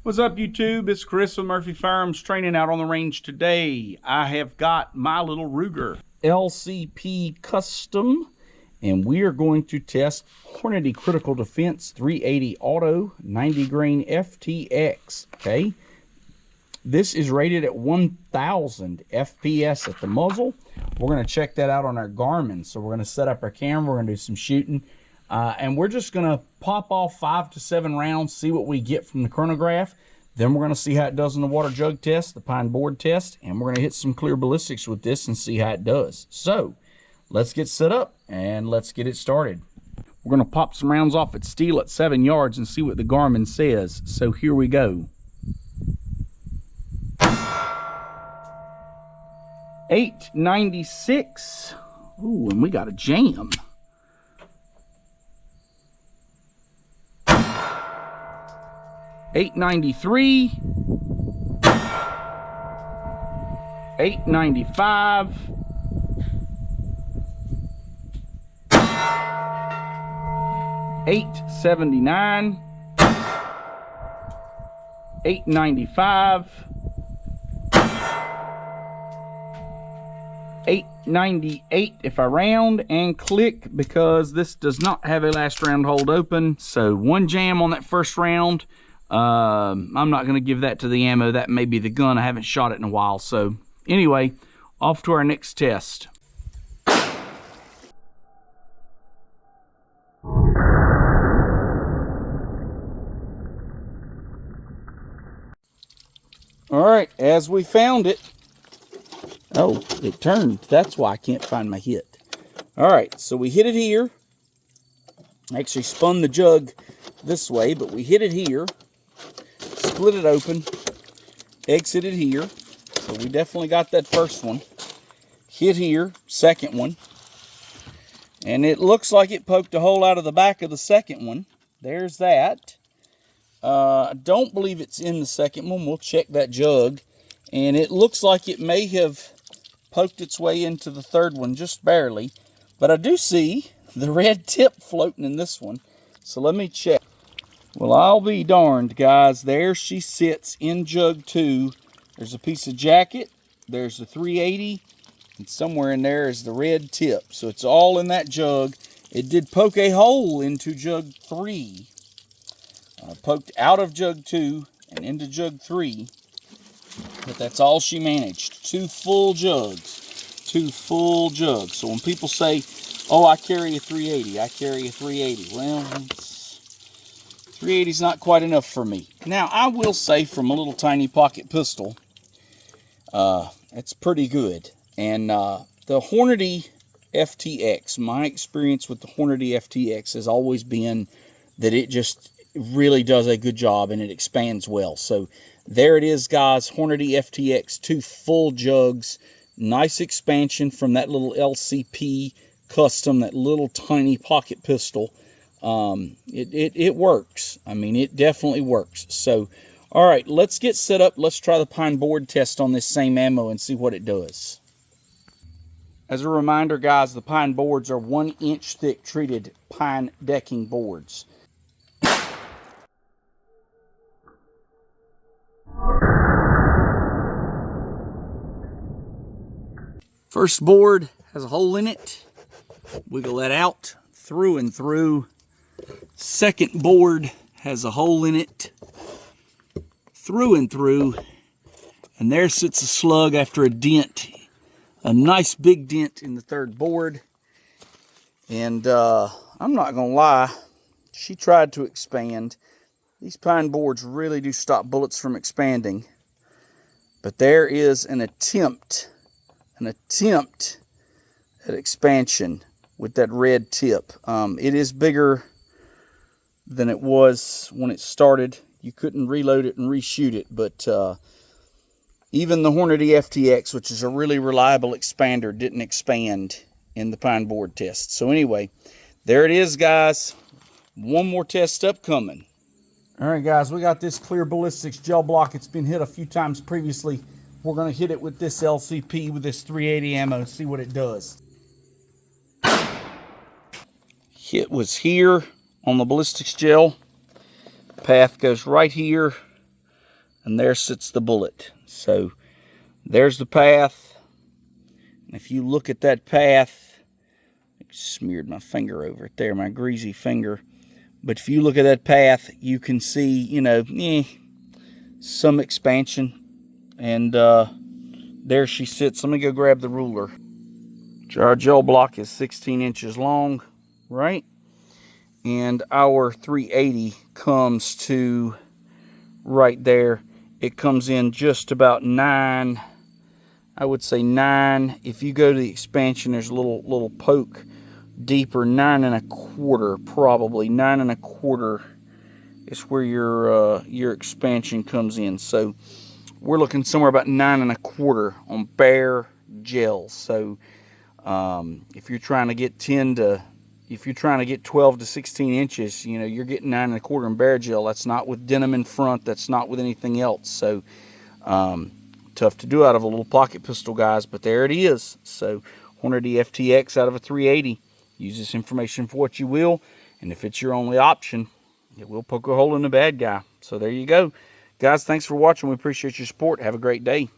What's up, YouTube? It's Chris with Murphy Firearms training out on the range today. I have got my little Ruger LCP Custom, and we are going to test Hornady Critical Defense 380 Auto 90 grain FTX. Okay, this is rated at 1,000 FPS at the muzzle. We're going to check that out on our Garmin. So we're going to set up our camera. We're going to do some shooting. And we're just going to pop off 5 to 7 rounds, see what we get from the chronograph. Then we're going to see how it does in the water jug test, the pine board test, and we're going to hit some clear ballistics with this and see how it does. So let's get set up and let's get it started. We're going to pop some rounds off at steel at 7 yards and see what the Garmin says. So here we go. 896. Ooh, and we got a jam. 893, 895, 879, 895, 898 if I round and click, because this does not have a last round hold open. So one jam on that first round. I'm not going to give that to the ammo. That may be the gun. I haven't shot it in a while. So anyway, off to our next test. All right, as we found it. Oh, it turned. That's why I can't find my hit. All right, so we hit it here. Actually spun the jug this way, but we hit it here. Split it open, exited here, so we definitely got that first one. Hit here, second one, and it looks like it poked a hole out of the back of the second one. There's that. I don't believe it's in the second one. We'll check that jug, and it looks like it may have poked its way into the third one just barely, but I do see the red tip floating in this one, so let me check. Well, I'll be darned, guys. There she sits in jug 2. There's a piece of jacket. There's the 380. And somewhere in there is the red tip. So it's all in that jug. It did poke a hole into jug 3. Poked out of jug 2 and into jug 3. But that's all she managed. 2 full jugs. 2 full jugs. So when people say, oh, I carry a 380. I carry a 380. Well, 380 is not quite enough for me. Now, I will say from a little tiny pocket pistol, it's pretty good. And the Hornady FTX, my experience with the Hornady FTX has always been that it just really does a good job and it expands well. So there it is, guys. Hornady FTX, 2 full jugs. Nice expansion from that little LCP Custom, that little tiny pocket pistol. It works. I mean, it definitely works. So, all right, let's get set up. Let's try the pine board test on this same ammo and see what it does. As a reminder, guys, the pine boards are 1-inch thick treated pine decking boards. First board has a hole in it. Wiggle that out through and through. Second board has a hole in it, through and through, and there sits a slug after a dent, a nice big dent in the third board. And I'm not gonna lie, she tried to expand. These pine boards really do stop bullets from expanding, but there is an attempt at expansion with that red tip. It is bigger than it was when it started. You couldn't reload it and reshoot it, but even the Hornady FTX, which is a really reliable expander, didn't expand in the pine board test. So anyway, there it is, guys. One more test upcoming. All right, guys, we got this clear ballistics gel block. It's been hit a few times previously. We're going to hit it with this LCP with this 380 ammo and see what it does. Hit was here on the ballistics gel. Path goes right here and there sits the bullet. So there's the path. And if you look at that path, I smeared my finger over it there, my greasy finger. But if you look at that path, you can see, you know, some expansion. And there she sits. Let me go grab the ruler. Our gel block is 16 inches long, right? And our 380 comes to right there. It comes in just about 9. I would say 9. If you go to the expansion, there's a little poke deeper. 9 1/4, probably 9 1/4 is where your expansion comes in. So we're looking somewhere about 9 1/4 on bare gel. So if you're trying to get 12 to 16 inches, you know, you're getting 9 1/4 in bare gel. That's not with denim in front. That's not with anything else. So tough to do out of a little pocket pistol, guys, but there it is. So Hornady FTX out of a 380. Use this information for what you will, and if it's your only option, it will poke a hole in the bad guy. So there you go. Guys, thanks for watching. We appreciate your support. Have a great day.